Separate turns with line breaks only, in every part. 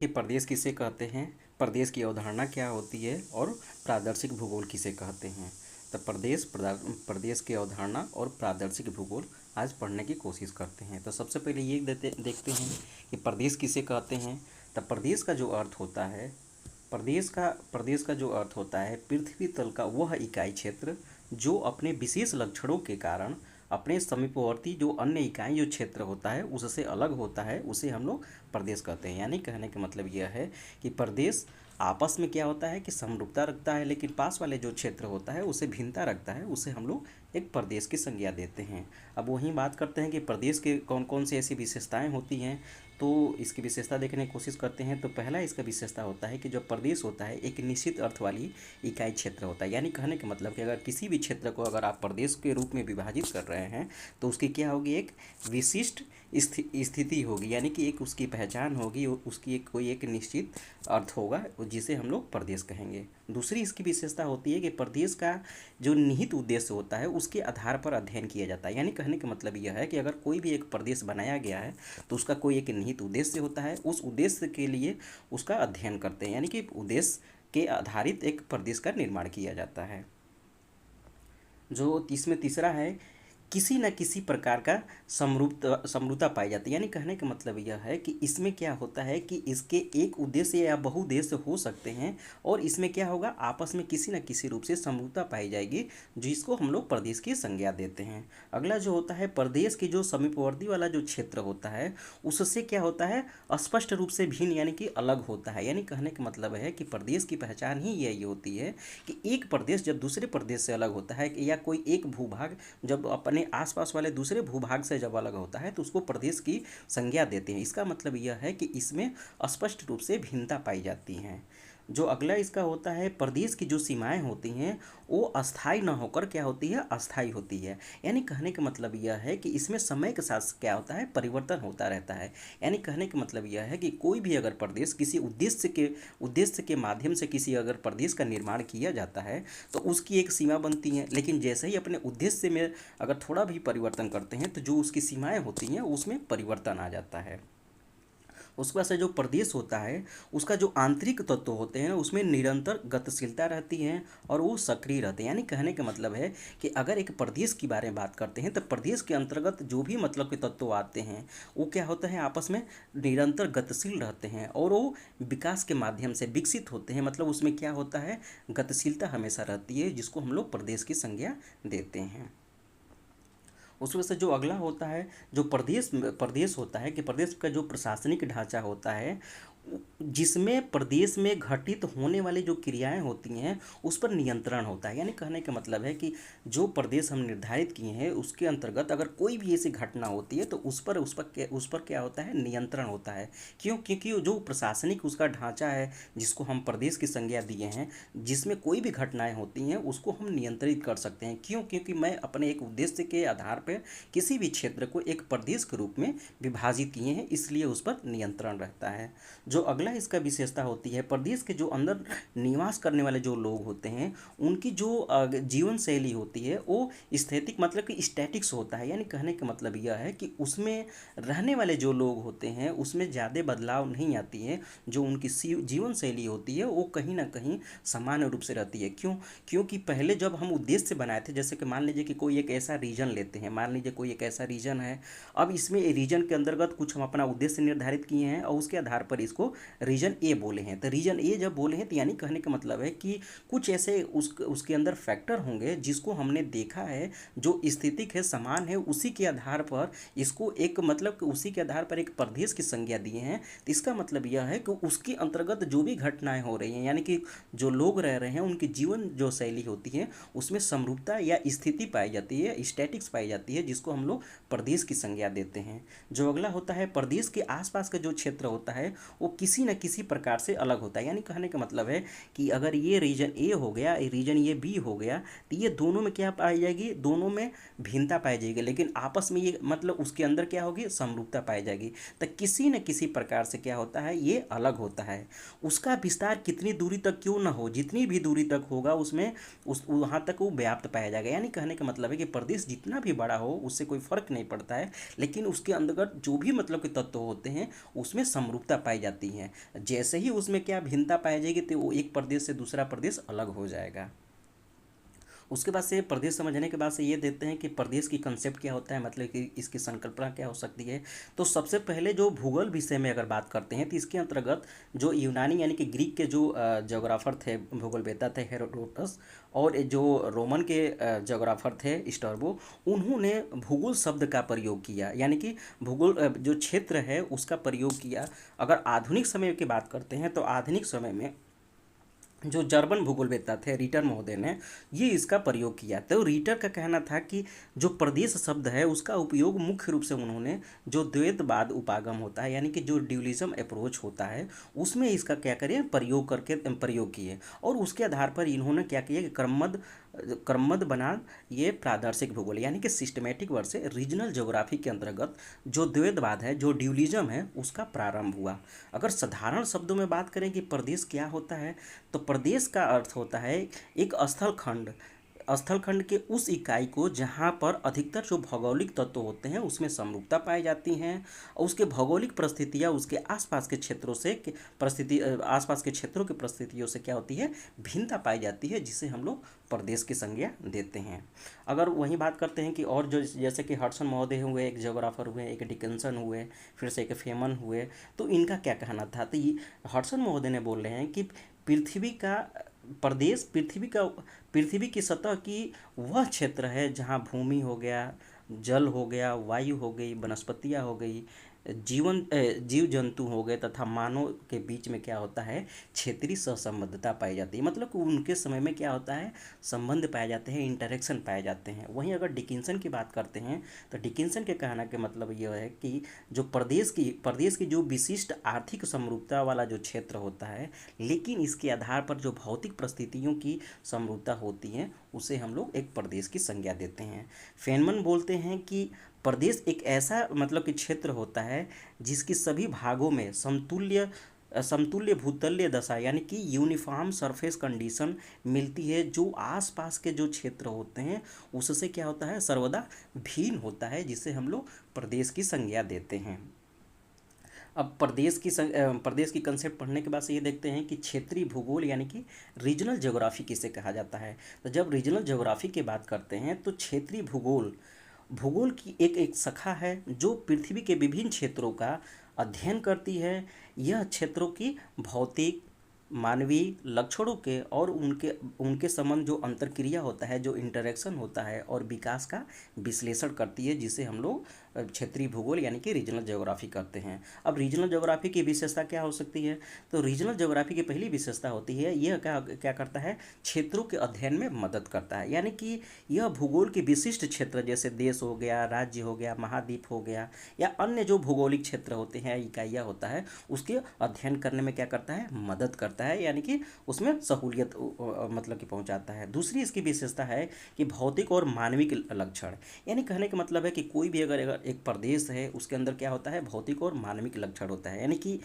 कि प्रदेश किसे कहते हैं, प्रदेश की अवधारणा क्या होती है और प्रादेशिक भूगोल किसे कहते हैं। तो प्रदेश की अवधारणा और प्रादेशिक भूगोल आज पढ़ने की कोशिश करते हैं। तो सबसे पहले ये देखते हैं कि प्रदेश किसे कहते हैं। तो प्रदेश का जो अर्थ होता है, प्रदेश का जो अर्थ होता है पृथ्वी तल का वह इकाई क्षेत्र जो अपने विशेष लक्षणों के कारण अपने समीपवर्ती जो अन्य इकाई जो क्षेत्र होता है उससे अलग होता है, उसे हम लोग प्रदेश कहते हैं। यानी कहने का मतलब यह है कि प्रदेश आपस में क्या होता है कि समरूपता रखता है, लेकिन पास वाले जो क्षेत्र होता है उसे भिन्नता रखता है, उसे हम लोग एक प्रदेश की संज्ञा देते हैं। अब वहीं बात करते हैं कि प्रदेश के कौन कौन सी ऐसी विशेषताएं होती हैं, तो इसकी विशेषता देखने की कोशिश करते हैं। तो पहला इसका विशेषता होता है कि जो प्रदेश होता है एक निश्चित अर्थ वाली इकाई क्षेत्र होता है। यानी कहने का मतलब कि अगर किसी भी क्षेत्र को अगर आप प्रदेश के रूप में विभाजित कर रहे हैं तो उसकी क्या होगी, एक विशिष्ट स्थिति होगी, यानी कि एक उसकी पहचान होगी, उसकी कोई एक निश्चित अर्थ होगा जिसे हम लोग प्रदेश कहेंगे। दूसरी इसकी विशेषता होती है कि प्रदेश का जो निहित उद्देश्य होता है उसके आधार पर अध्ययन किया जाता है। यानी कहने का मतलब यह है कि अगर कोई भी एक प्रदेश बनाया गया है तो उसका कोई एक निहित उद्देश्य होता है, उस उद्देश्य के लिए उसका अध्ययन करते हैं, यानी कि उद्देश्य के आधारित एक प्रदेश का निर्माण किया जाता है। जो इसमें तीसरा है, किसी न किसी प्रकार का समरूपता पाई जाती है। यानी कहने का मतलब यह है कि इसमें क्या होता है कि इसके एक उद्देश्य या बहुउद्देश्य हो सकते हैं और इसमें क्या होगा, आपस में किसी न किसी रूप से समरूपता पाई जाएगी, जिसको हम लोग प्रदेश की संज्ञा देते हैं। अगला जो होता है, प्रदेश की जो समीपवर्ती वाला जो क्षेत्र होता है उससे क्या होता है, स्पष्ट रूप से भिन्न यानी कि अलग होता है। यानी कहने का मतलब है कि प्रदेश की पहचान ही यही होती है कि एक प्रदेश जब दूसरे प्रदेश से अलग होता है या कोई एक भूभाग जब अपने आसपास वाले दूसरे भूभाग से जब अलग होता है तो उसको प्रदेश की संज्ञा देते हैं। इसका मतलब यह है कि इसमें स्पष्ट रूप से भिन्नता पाई जाती हैं। जो अगला इसका होता है, प्रदेश की जो सीमाएं होती हैं वो अस्थाई न होकर क्या होती है, अस्थाई होती है। यानी कहने का मतलब यह है कि इसमें समय के साथ क्या होता है, परिवर्तन होता रहता है। यानी कहने का मतलब यह है कि कोई भी अगर प्रदेश किसी उद्देश्य के माध्यम से किसी अगर प्रदेश का निर्माण किया जाता है तो उसकी एक सीमा बनती है, लेकिन जैसे ही अपने उद्देश्य में अगर थोड़ा भी परिवर्तन करते हैं तो जो उसकी सीमाएं होती हैं उसमें परिवर्तन आ जाता है। उसके बाद से जो प्रदेश होता है उसका जो आंतरिक तत्व होते हैं उसमें निरंतर गतिशीलता रहती है और वो सक्रिय रहते हैं। यानी कहने का मतलब है कि अगर एक प्रदेश के बारे में बात करते हैं तो प्रदेश के अंतर्गत जो भी मतलब के तत्व आते हैं वो क्या होता है, आपस में निरंतर गतिशील रहते हैं और वो विकास के माध्यम से विकसित होते हैं। मतलब उसमें क्या होता है, गतिशीलता हमेशा रहती है, जिसको हम लोग प्रदेश की संज्ञा देते हैं। उस वजह से जो अगला होता है, जो प्रदेश होता है कि प्रदेश का जो प्रशासनिक ढांचा होता है जिसमें प्रदेश में घटित होने वाली जो क्रियाएं होती हैं उस पर नियंत्रण होता है। यानी कहने का मतलब है कि जो प्रदेश हम निर्धारित किए हैं उसके अंतर्गत अगर कोई भी ऐसी घटना होती है तो उस पर क्या होता है, नियंत्रण होता है। क्यों? क्योंकि जो प्रशासनिक उसका ढांचा है जिसको हम प्रदेश की संज्ञा दिए हैं, जिसमें कोई भी घटनाएं होती हैं उसको हम नियंत्रित कर सकते हैं। क्यों? क्योंकि मैं अपने एक उद्देश्य के आधार पर किसी भी क्षेत्र को एक प्रदेश के रूप में विभाजित किए हैं, इसलिए उस पर नियंत्रण रहता है। जो अगला इसका विशेषता होती है, प्रदेश के जो अंदर निवास करने वाले जो लोग होते हैं उनकी जो जीवन शैली होती है वो स्थैतिक मतलब कि स्टैटिक्स होता है। यानी कहने का मतलब यह है कि उसमें रहने वाले जो लोग होते हैं उसमें ज़्यादा बदलाव नहीं आती है। जो उनकी जीवन शैली होती है वो कहीं ना कहीं सामान्य रूप से रहती है। क्यों? क्योंकि पहले जब हम उद्देश्य बनाए थे, जैसे कि मान लीजिए कि कोई एक ऐसा रीजन लेते हैं, मान लीजिए कोई एक ऐसा रीजन है, अब इसमें रीजन के अंतर्गत कुछ हम अपना उद्देश्य निर्धारित किए हैं और उसके आधार पर इसको रीजन ए बोले हैं। तो रीजन ए जब बोले हैं तो यानी कहने का मतलब है कि कुछ ऐसे उसके अंदर फैक्टर होंगे जिसको हमने देखा है जो स्थितिक है, समान है, उसी के आधार पर इसको एक मतलब कि उसी के आधार पर एक प्रदेश की संज्ञा दिए हैं। तो इसका मतलब यह है कि उसके अंतर्गत जो भी घटनाएं हो रही हैं, यानी कि जो लोग रह रहे हैं उनकी जीवन जो शैली होती है उसमें समरूपता या स्थिति पाई जाती है, स्टैटिक्स पाई जाती है, जिसको हम लोग प्रदेश की संज्ञा देते हैं। जो अगला होता है, प्रदेश के आसपास का जो क्षेत्र होता है वो किसी न किसी प्रकार से अलग होता है। यानी कहने का मतलब है कि अगर ये रीजन ए हो गया, रीजन ये बी हो गया, तो ये दोनों में क्या पाई जाएगी, दोनों में भिन्नता पाई जाएगी, लेकिन आपस में ये मतलब उसके अंदर क्या होगी, समरूपता पाई जाएगी। तो किसी न किसी प्रकार से क्या होता है, ये अलग होता है। उसका विस्तार कितनी दूरी तक क्यों ना हो, जितनी भी दूरी तक होगा उसमें वहाँ तक वो व्याप्त पाया जाएगा। यानी कहने का मतलब है कि प्रदेश जितना भी बड़ा हो उससे कोई फर्क नहीं पड़ता है, लेकिन उसके अंतर्गत जो भी मतलब के तत्व होते हैं उसमें समरूपता पाई जाती है। जैसे ही उसमें क्या भिन्नता पाई जाएगी तो वो एक प्रदेश से दूसरा प्रदेश अलग हो जाएगा। उसके बाद से प्रदेश समझने के बाद से ये देखते हैं कि प्रदेश की कंसेप्ट क्या होता है, मतलब कि इसकी संकल्पना क्या हो सकती है। तो सबसे पहले जो भूगोल विषय में अगर बात करते हैं तो इसके अंतर्गत जो यूनानी यानी कि ग्रीक के जो ज्योग्राफर थे, भूगोलवेत्ता थे, हेरोडोटस, और जो रोमन के ज्योग्राफर थे, स्ट्रैबो, उन्होंने भूगोल शब्द का प्रयोग किया, यानी कि भूगोल जो क्षेत्र है उसका प्रयोग किया। अगर आधुनिक समय की बात करते हैं तो आधुनिक समय में जो जर्मन भूगोलवेत्ता थे, रीटर महोदय ने ये इसका प्रयोग किया। तो रीटर का कहना था कि जो प्रदेश शब्द है उसका उपयोग मुख्य रूप से उन्होंने जो द्वैतवाद उपागम होता है, यानी कि जो ड्यूलिज्म अप्रोच होता है, उसमें इसका क्या करें प्रयोग करके प्रयोग किए। और उसके आधार पर इन्होंने क्या किया कि क्रमबद्ध बना ये प्रादर्शिक भूगोल यानी कि सिस्टमेटिक वर्ड से रीजनल ज्योग्राफी के अंतर्गत जो द्वैतवाद है, जो ड्यूलिज्म है, उसका प्रारंभ हुआ। अगर साधारण शब्दों में बात करें कि प्रदेश क्या होता है, तो प्रदेश का अर्थ होता है एक स्थल खंड के उस इकाई को जहाँ पर अधिकतर जो भौगोलिक तत्व होते हैं उसमें समरूपता पाई जाती हैं, और उसके भौगोलिक परिस्थितियाँ उसके आसपास के क्षेत्रों से आसपास के क्षेत्रों की परिस्थितियों से क्या होती है, भिन्नता पाई जाती है, जिसे हम लोग प्रदेश की संज्ञा देते हैं। अगर वहीं बात करते हैं कि और जो जैसे कि हडसन महोदय हुए, एक ज्योग्राफर हुए, एक डिकिंसन हुए, फिर से एक फेमन हुए, तो इनका क्या कहना था। तो ये हडसन महोदय ने बोल रहे हैं कि पृथ्वी का प्रदेश पृथ्वी की सतह की वह क्षेत्र है जहाँ भूमि हो गया, जल हो गया, वायु हो गई, वनस्पतियाँ हो गई, जीव जंतु हो गए तथा मानव के बीच में क्या होता है, क्षेत्रीय सहसंबद्धता पाई जाती है। मतलब कि उनके समय में क्या होता है, संबंध पाए जाते हैं, इंटरेक्शन पाए जाते हैं। वहीं अगर डिकिंसन की बात करते हैं तो डिकिंसन के कहना के मतलब ये है कि जो प्रदेश की जो विशिष्ट आर्थिक समरूपता वाला जो क्षेत्र होता है, लेकिन इसके आधार पर जो भौतिक परिस्थितियों की समरूपता होती है, उसे हम लोग एक प्रदेश की संज्ञा देते हैं। फेनमन बोलते हैं कि प्रदेश एक ऐसा मतलब कि क्षेत्र होता है जिसकी सभी भागों में समतुल्य भूतलीय दशा यानी कि यूनिफॉर्म सरफेस कंडीशन मिलती है, जो आसपास के जो क्षेत्र होते हैं उससे क्या होता है, सर्वदा भिन्न होता है, जिसे हम लोग प्रदेश की संज्ञा देते हैं। अब प्रदेश की कंसेप्ट पढ़ने के बाद से ये देखते हैं कि क्षेत्रीय भूगोल यानी कि रीजनल ज्योग्राफी किसे कहा जाता है। तो जब रीजनल ज्योग्राफी की बात करते हैं तो क्षेत्रीय भूगोल भूगोल की एक शाखा है जो पृथ्वी के विभिन्न क्षेत्रों का अध्ययन करती है। यह क्षेत्रों की भौतिक, मानवीय लक्षणों के और उनके उनके संबंध जो अंतरक्रिया होता है, जो इंटरेक्शन होता है, और विकास का विश्लेषण करती है, जिसे हम लोग क्षेत्रीय भूगोल यानी कि रीजनल ज्योग्राफी करते हैं। अब रीजनल ज्योग्राफी की विशेषता क्या हो सकती है, तो रीजनल ज्योग्राफी की पहली विशेषता होती है, यह क्या क्या करता है, क्षेत्रों के अध्ययन में मदद करता है। यानी कि यह भूगोल के विशिष्ट क्षेत्र जैसे देश हो गया, राज्य हो गया, महाद्वीप हो गया, या अन्य जो भौगोलिक क्षेत्र होते हैं, इकाइयाँ होता है, उसके अध्ययन करने में क्या करता है, मदद करता है, यानी कि उसमें सहूलियत मतलब कि पहुंचाता है। दूसरी इसकी विशेषता है कि भौतिक और मानविक लक्षण, यानी कहने का मतलब है कि कोई भी अगर एक प्रदेश है उसके अंदर क्या होता है, भौतिक और मानविक लक्षण होता है। यानी कि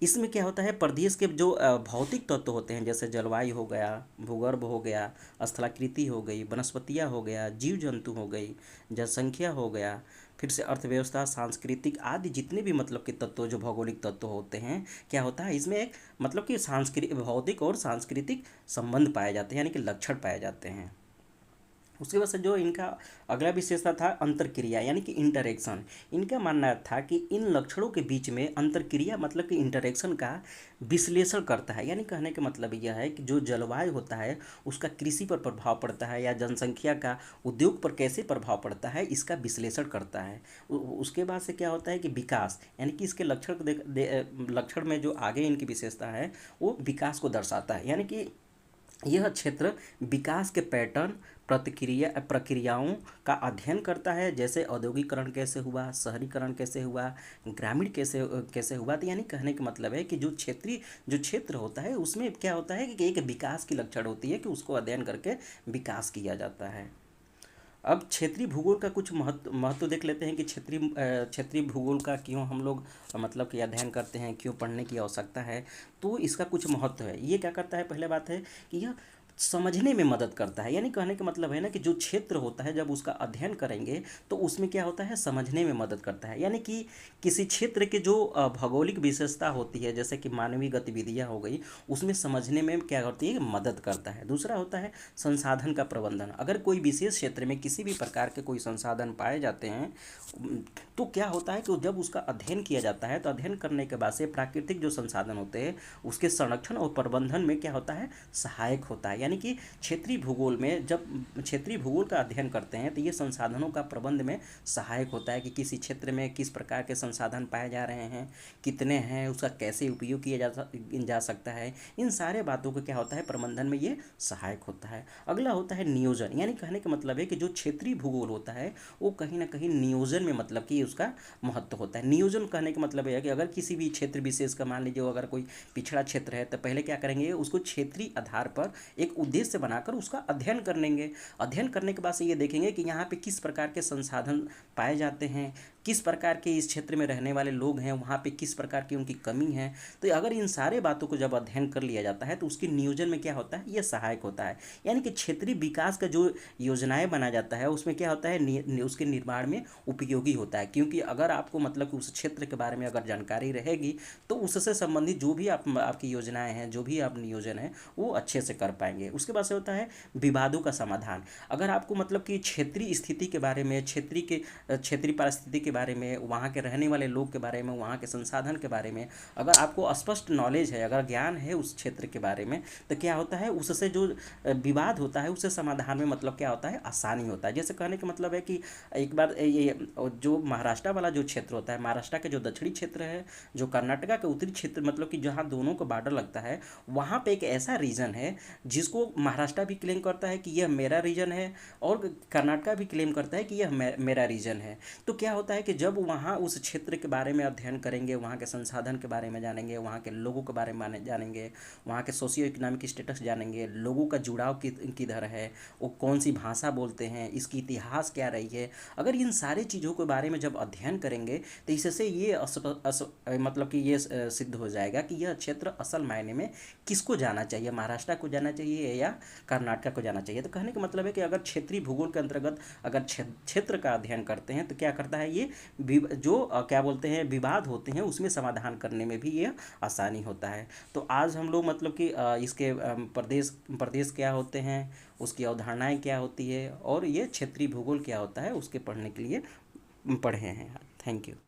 इसमें क्या होता है, प्रदेश के जो भौतिक तत्व होते हैं जैसे जलवायु हो गया, भूगर्भ हो गया, स्थलाकृति हो गई, वनस्पतियाँ हो गया, जीव जंतु हो गई, जनसंख्या हो गया, फिर से अर्थव्यवस्था, सांस्कृतिक आदि जितने भी मतलब के तत्व जो भौगोलिक तत्व होते हैं, क्या होता है इसमें एक मतलब कि भौतिक और सांस्कृतिक संबंध पाए जाते हैं, यानी कि लक्षण पाए जाते हैं। उसके बाद से जो इनका अगला विशेषता था अंतरक्रिया यानी कि इंटरेक्शन। इनका मानना था कि इन लक्षणों के बीच में अंतरक्रिया मतलब कि इंटरेक्शन का विश्लेषण करता है। यानी कहने का मतलब यह है कि जो जलवायु होता है उसका कृषि पर प्रभाव पड़ता है या जनसंख्या का उद्योग पर कैसे प्रभाव पड़ता है, इसका विश्लेषण करता है। उसके बाद से क्या होता है कि विकास, यानी कि इसके लक्षण में जो आगे इनकी विशेषता है वो विकास को दर्शाता है। यानी कि यह क्षेत्र विकास के पैटर्न, प्रक्रियाओं का अध्ययन करता है, जैसे औद्योगिकरण कैसे हुआ, शहरीकरण कैसे हुआ, ग्रामीण कैसे कैसे हुआ। तो यानी कहने का मतलब है कि जो क्षेत्र होता है उसमें क्या होता है कि एक विकास की लक्षण होती है कि उसको अध्ययन करके विकास किया जाता है। अब क्षेत्रीय भूगोल का कुछ महत्व देख लेते हैं कि क्षेत्रीय भूगोल का क्यों हम लोग मतलब कि अध्ययन करते हैं, क्यों पढ़ने की आवश्यकता है। तो इसका कुछ महत्व है। ये क्या करता है, पहले बात है कि यह समझने में मदद करता है। यानी कहने का मतलब है ना कि जो क्षेत्र होता है जब उसका अध्ययन करेंगे तो उसमें क्या होता है, समझने में मदद करता है। यानी कि किसी क्षेत्र के जो भौगोलिक विशेषता होती है, जैसे कि मानवीय गतिविधियाँ हो गई, उसमें समझने में क्या होती है, मदद करता है। दूसरा होता है संसाधन का प्रबंधन। अगर कोई विशेष क्षेत्र में किसी भी प्रकार के कोई संसाधन पाए जाते हैं, तो क्या होता है कि जब उसका अध्ययन किया जाता है तो अध्ययन करने के बाद से प्राकृतिक जो संसाधन होते हैं उसके संरक्षण और प्रबंधन में क्या होता है, सहायक होता है। यानी कि क्षेत्रीय भूगोल में जब क्षेत्रीय भूगोल का अध्ययन करते हैं तो ये संसाधनों का प्रबंध में सहायक होता है कि किसी क्षेत्र में किस प्रकार के संसाधन पाए जा रहे हैं, कितने हैं, उसका कैसे उपयोग किया जा सकता है, इन सारे बातों को क्या होता है, प्रबंधन में ये सहायक होता है। अगला होता है नियोजन। यानी कहने का मतलब है कि जो क्षेत्रीय भूगोल होता है वो कहीं ना कहीं नियोजन में मतलब कि उसका महत्व होता है। नियोजन कहने का मतलब है कि अगर किसी भी क्षेत्र विशेष का मान लीजिए अगर कोई पिछड़ा क्षेत्र है तो पहले क्या करेंगे, उसको क्षेत्रीय आधार पर एक उद्देश्य बनाकर उसका अध्ययन करेंगे। अध्ययन करने के बाद से ये देखेंगे कि यहाँ पे किस प्रकार के संसाधन पाए जाते हैं, किस प्रकार के इस क्षेत्र में रहने वाले लोग हैं, वहाँ पे किस प्रकार की उनकी कमी है। तो अगर इन सारे बातों को जब अध्ययन कर लिया जाता है तो उसके नियोजन में क्या होता है, ये सहायक होता है। यानी कि क्षेत्रीय विकास का जो योजनाएं बना जाता है उसमें क्या होता है, उसके निर्माण में उपयोगी होता है। क्योंकि अगर आपको मतलब कि उस क्षेत्र के बारे में अगर जानकारी रहेगी तो उससे संबंधित जो भी आपकी योजनाएं हैं, जो भी आप नियोजन है, वो अच्छे से कर पाएंगे। उसके बाद से होता है विवादों का समाधान। अगर आपको मतलब कि क्षेत्रीय स्थिति के बारे में, क्षेत्रीय परिस्थिति के बारे में, वहाँ के रहने वाले लोग के बारे में, वहाँ के संसाधन के बारे में अगर आपको स्पष्ट नॉलेज है, अगर ज्ञान है उस क्षेत्र के बारे में, तो क्या होता है, उससे जो विवाद होता है उससे समाधान में मतलब क्या होता है, आसानी होता है। जैसे कहने का मतलब है कि एक बार ये जो महाराष्ट्र वाला जो क्षेत्र होता है, महाराष्ट्र के जो दक्षिणी क्षेत्र है, जो कर्नाटका के उत्तरी क्षेत्र, मतलब कि जहाँ दोनों को बॉर्डर लगता है, वहाँ पे एक ऐसा रीजन है जिसको महाराष्ट्र भी क्लेम करता है कि यह मेरा रीजन है और कर्नाटका भी क्लेम करता है कि यह मेरा रीजन है। तो क्या होता है कि जब वहाँ उस क्षेत्र के बारे में अध्ययन करेंगे, वहाँ के संसाधन के बारे में जानेंगे, वहाँ के लोगों के बारे में जानेंगे, वहाँ के सोशियो इकोनॉमिक स्टेटस जानेंगे, लोगों का जुड़ाव किधर है, वो कौन सी भाषा बोलते हैं, इसकी इतिहास क्या रही है, अगर इन सारी चीज़ों के बारे में जब अध्ययन करेंगे तो इससे ये मतलब कि ये सिद्ध हो जाएगा कि यह क्षेत्र असल मायने में किसको जाना चाहिए, महाराष्ट्र को जाना चाहिए या कर्नाटक को जाना चाहिए। तो कहने का मतलब है कि अगर क्षेत्रीय भूगोल के अंतर्गत अगर क्षेत्र का अध्ययन करते हैं तो क्या करता है, ये जो क्या बोलते हैं विवाद होते हैं उसमें समाधान करने में भी ये आसानी होता है। तो आज हम लोग मतलब कि इसके प्रदेश क्या होते हैं, उसकी अवधारणाएं क्या होती है और ये क्षेत्रीय भूगोल क्या होता है उसके पढ़ने के लिए पढ़े हैं। Thank you.